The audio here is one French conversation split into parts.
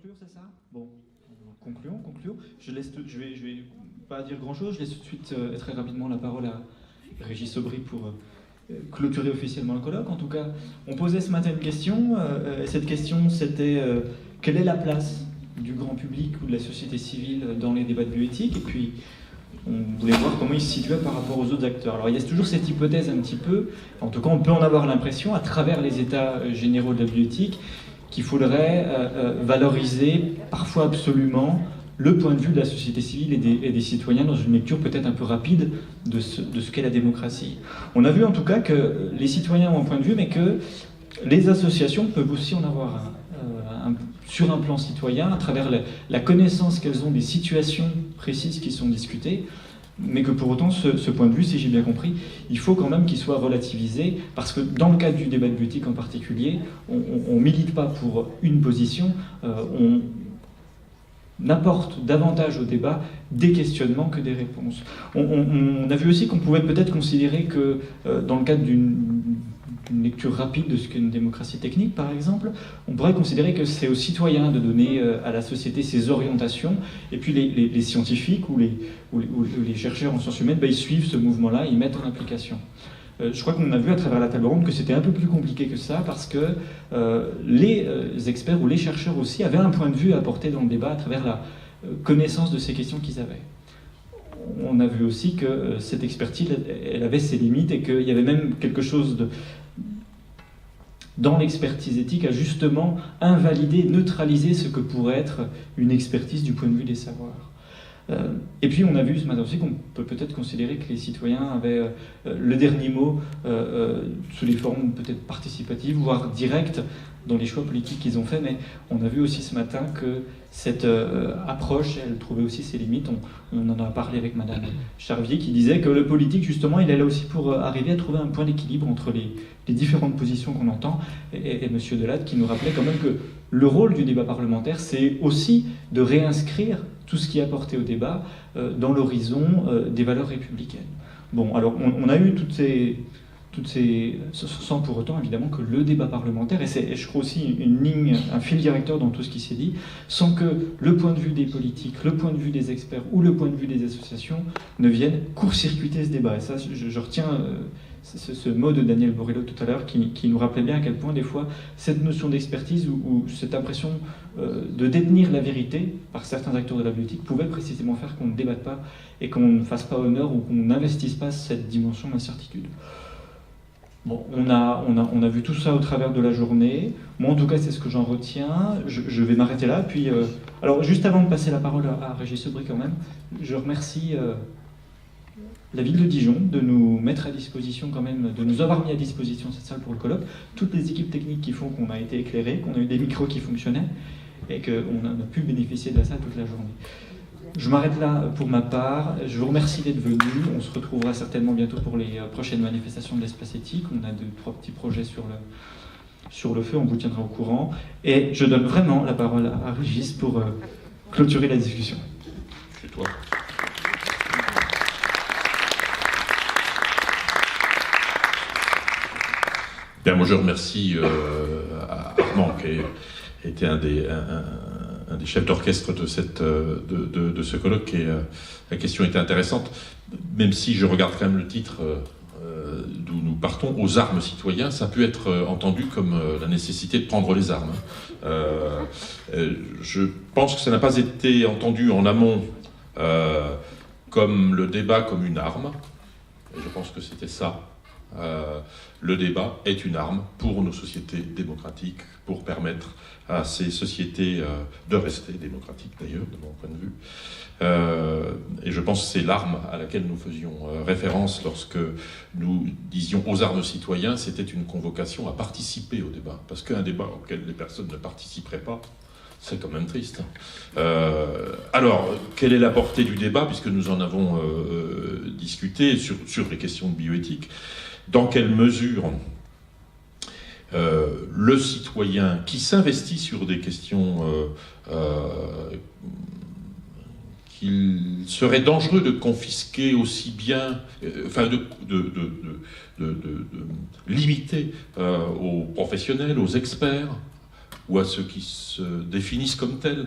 conclure, c'est ça? Bon, concluons. Je vais pas dire grand-chose, je laisse tout de suite très rapidement la parole à Régis Aubry pour clôturer officiellement le colloque. En tout cas, on posait ce matin une question, et cette question c'était quelle est la place du grand public ou de la société civile dans les débats de bioéthique, et puis on voulait voir comment il se situait par rapport aux autres acteurs. Alors il y a toujours cette hypothèse un petit peu, en tout cas on peut en avoir l'impression, à travers les états généraux de la bioéthique, qu'il faudrait valoriser parfois absolument le point de vue de la société civile et des citoyens dans une lecture peut-être un peu rapide de ce qu'est la démocratie. On a vu en tout cas que les citoyens ont un point de vue, mais que les associations peuvent aussi en avoir sur un plan citoyen, à travers la connaissance qu'elles ont des situations précises qui sont discutées, mais que pour autant, ce point de vue, si j'ai bien compris, il faut quand même qu'il soit relativisé, parce que dans le cadre du débat de bioéthique en particulier, on ne milite pas pour une position, on apporte davantage au débat des questionnements que des réponses. On a vu aussi qu'on pouvait peut-être considérer que dans le cadre d'une lecture rapide de ce qu'est une démocratie technique, par exemple, on pourrait considérer que c'est aux citoyens de donner à la société ses orientations, et puis les scientifiques ou les chercheurs en sciences humaines, ils suivent ce mouvement-là, ils mettent en application. Je crois qu'on a vu à travers la table ronde que c'était un peu plus compliqué que ça, parce que les experts ou les chercheurs aussi avaient un point de vue à apporter dans le débat à travers la connaissance de ces questions qu'ils avaient. On a vu aussi que cette expertise, elle avait ses limites, et qu'il y avait même quelque chose dans l'expertise éthique à justement invalider, neutraliser ce que pourrait être une expertise du point de vue des savoirs. Et puis on a vu ce matin aussi qu'on peut peut-être considérer que les citoyens avaient le dernier mot sous les formes peut-être participatives, voire directes, dans les choix politiques qu'ils ont faits, mais on a vu aussi ce matin que cette approche, elle trouvait aussi ses limites. On en a parlé avec Madame Charvier, qui disait que le politique, justement, il est là aussi pour arriver à trouver un point d'équilibre entre les différentes positions qu'on entend, et Monsieur Delatte qui nous rappelait quand même que le rôle du débat parlementaire, c'est aussi de réinscrire tout ce qui est apporté au débat dans l'horizon des valeurs républicaines. Bon, alors on a eu toutes ces, sans pour autant évidemment que le débat parlementaire, et je crois aussi une ligne, un fil directeur dans tout ce qui s'est dit, sans que le point de vue des politiques, le point de vue des experts ou le point de vue des associations ne viennent court-circuiter ce débat. Et ça, je retiens ce mot de Daniel Borello tout à l'heure qui nous rappelait bien à quel point des fois cette notion d'expertise ou cette impression de détenir la vérité par certains acteurs de la bioéthique pouvait précisément faire qu'on ne débatte pas et qu'on ne fasse pas honneur ou qu'on n'investisse pas cette dimension d'incertitude. Bon, on a vu tout ça au travers de la journée. Moi, en tout cas, c'est ce que j'en retiens. Je vais m'arrêter là. Puis, alors, juste avant de passer la parole à Régis Aubry, quand même, je remercie la ville de Dijon de nous mettre à disposition, quand même, de nous avoir mis à disposition cette salle pour le colloque. Toutes les équipes techniques qui font qu'on a été éclairés, qu'on a eu des micros qui fonctionnaient et qu'on a pu bénéficier de la salle toute la journée. Je m'arrête là pour ma part. Je vous remercie d'être venus. On se retrouvera certainement bientôt pour les prochaines manifestations de l'espace éthique. On a 2-3 petits projets sur le feu, on vous tiendra au courant. Et je donne vraiment la parole à Régis pour clôturer la discussion. C'est toi. Bien, moi je remercie Armand qui était un des chefs d'orchestre de ce colloque, et la question était intéressante, même si je regarde quand même le titre d'où nous partons, aux armes citoyens, ça peut être entendu comme la nécessité de prendre les armes. Je pense que ça n'a pas été entendu en amont comme le débat comme une arme, et je pense que c'était ça. Le débat est une arme pour nos sociétés démocratiques, pour permettre à ces sociétés de rester démocratiques d'ailleurs, de mon point de vue. Et je pense que c'est l'arme à laquelle nous faisions référence lorsque nous disions aux armes citoyens, c'était une convocation à participer au débat. Parce qu'un débat auquel les personnes ne participeraient pas, c'est quand même triste. Alors, quelle est la portée du débat, puisque nous en avons discuté sur les questions de bioéthique? Dans quelle mesure le citoyen qui s'investit sur des questions qu'il serait dangereux de confisquer aussi bien, de limiter aux professionnels, aux experts, ou à ceux qui se définissent comme tels.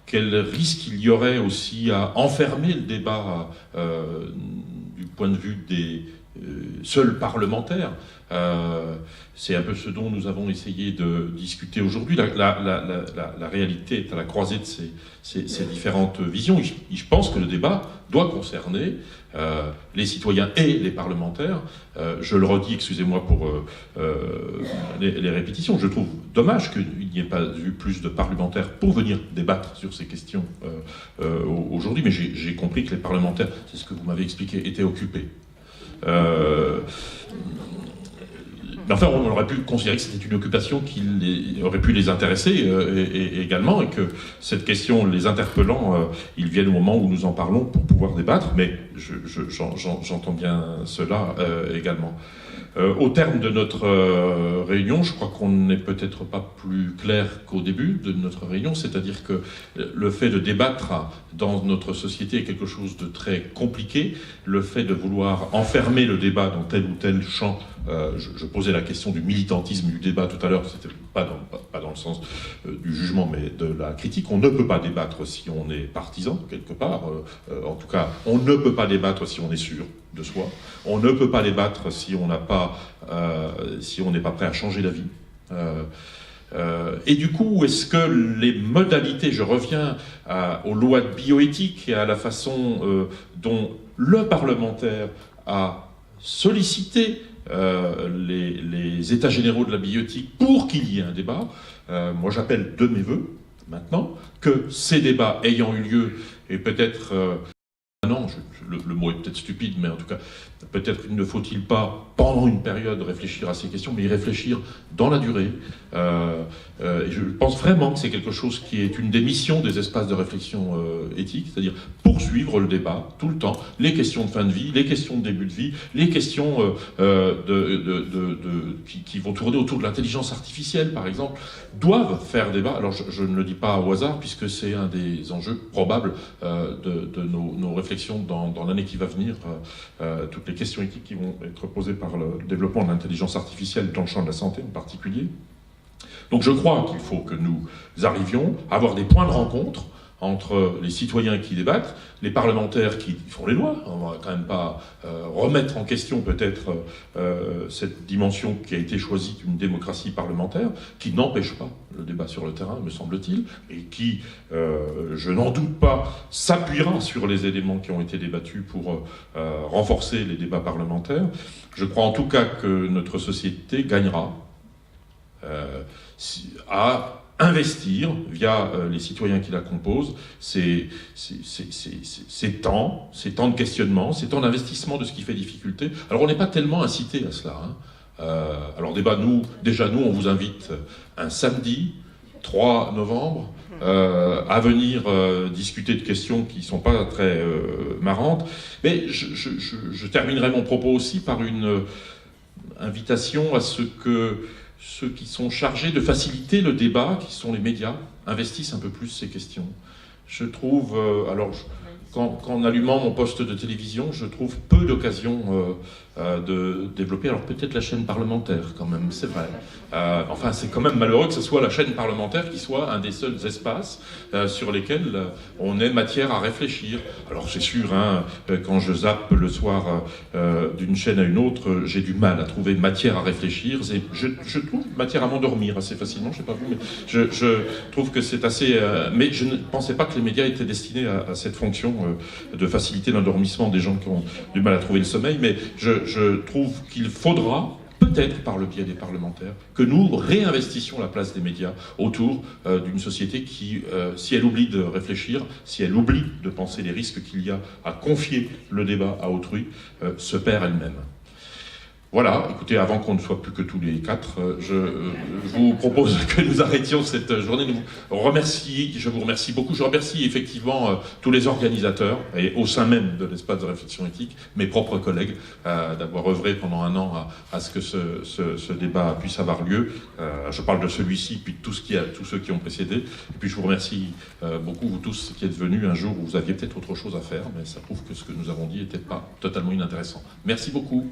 Quel risque il y aurait aussi à enfermer le débat du point de vue des seuls parlementaires. C'est un peu ce dont nous avons essayé de discuter aujourd'hui. La réalité est à la croisée de ces différentes visions. Je pense que le débat doit concerner les citoyens et les parlementaires. Je le redis, excusez-moi pour les répétitions, je trouve dommage qu'il n'y ait pas eu plus de parlementaires pour venir débattre sur ces questions aujourd'hui, mais j'ai compris que les parlementaires, c'est ce que vous m'avez expliqué, étaient occupés. Mais enfin, on aurait pu considérer que c'était une occupation qui aurait pu les intéresser également, et que cette question les interpellant, ils viennent au moment où nous en parlons pour pouvoir débattre, mais j'entends bien cela également. Au terme de notre réunion, je crois qu'on n'est peut-être pas plus clair qu'au début de notre réunion, c'est-à-dire que le fait de débattre dans notre société est quelque chose de très compliqué. Le fait de vouloir enfermer le débat dans tel ou tel champ, je posais la question du militantisme du débat tout à l'heure, c'était pas dans le sens du jugement, mais de la critique. On ne peut pas débattre si on est partisan, quelque part. En tout cas, on ne peut pas débattre si on est sûr de soi. On ne peut pas débattre si on n'a pas, si on n'est pas prêt à changer d'avis. Et du coup, est-ce que les modalités, je reviens aux lois de bioéthique et à la façon dont le parlementaire a sollicité les états généraux de la bioéthique pour qu'il y ait un débat, moi j'appelle de mes voeux maintenant que ces débats ayant eu lieu, et peut-être non, le mot est peut-être stupide, mais en tout cas, peut-être ne faut-il pas, pendant une période, réfléchir à ces questions, mais y réfléchir dans la durée. Et je pense vraiment que c'est quelque chose qui est une des missions des espaces de réflexion éthique, c'est-à-dire poursuivre le débat tout le temps, les questions de fin de vie, les questions de début de vie, les questions qui vont tourner autour de l'intelligence artificielle, par exemple, doivent faire débat. Alors je ne le dis pas au hasard, puisque c'est un des enjeux probables de nos réflexions dans l'année qui va venir, toutes les questions éthiques qui vont être posées par le développement de l'intelligence artificielle dans le champ de la santé en particulier. Donc je crois qu'il faut que nous arrivions à avoir des points de rencontre entre les citoyens qui débattent, les parlementaires qui font les lois. On ne va quand même pas remettre en question peut-être cette dimension qui a été choisie d'une démocratie parlementaire, qui n'empêche pas le débat sur le terrain, me semble-t-il, et qui, je n'en doute pas, s'appuiera sur les éléments qui ont été débattus pour renforcer les débats parlementaires. Je crois en tout cas que notre société gagnera à investir, via les citoyens qui la composent, ces temps de questionnement, ces temps d'investissement de ce qui fait difficulté. Alors on n'est pas tellement incité à cela. Alors nous, on vous invite un samedi, 3 novembre, à venir discuter de questions qui ne sont pas très marrantes. Mais je terminerai mon propos aussi par une invitation à ce que ceux qui sont chargés de faciliter le débat, qui sont les médias, investissent un peu plus ces questions. Je trouve, qu'en allumant mon poste de télévision, je trouve peu d'occasions de développer, alors peut-être la chaîne parlementaire quand même, c'est vrai. Enfin, c'est quand même malheureux que ce soit la chaîne parlementaire qui soit un des seuls espaces sur lesquels on ait matière à réfléchir. Alors c'est sûr, quand je zappe le soir d'une chaîne à une autre, j'ai du mal à trouver matière à réfléchir. Je trouve matière à m'endormir assez facilement, je sais pas vous, mais je trouve que c'est assez... mais je ne pensais pas que les médias étaient destinés à cette fonction de faciliter l'endormissement des gens qui ont du mal à trouver le sommeil, mais je trouve qu'il faudra, peut-être par le biais des parlementaires, que nous réinvestissions la place des médias autour d'une société qui, si elle oublie de réfléchir, si elle oublie de penser les risques qu'il y a à confier le débat à autrui, se perd elle-même. Voilà, écoutez, avant qu'on ne soit plus que tous les 4, je vous propose que nous arrêtions cette journée. Je vous remercie beaucoup. Je remercie effectivement tous les organisateurs, et au sein même de l'espace de réflexion éthique, mes propres collègues, d'avoir œuvré pendant 1 an à ce que ce débat puisse avoir lieu. Je parle de celui-ci, puis de tous ceux qui ont précédé. Et puis je vous remercie beaucoup, vous tous qui êtes venus un jour où vous aviez peut-être autre chose à faire, mais ça prouve que ce que nous avons dit n'était pas totalement inintéressant. Merci beaucoup.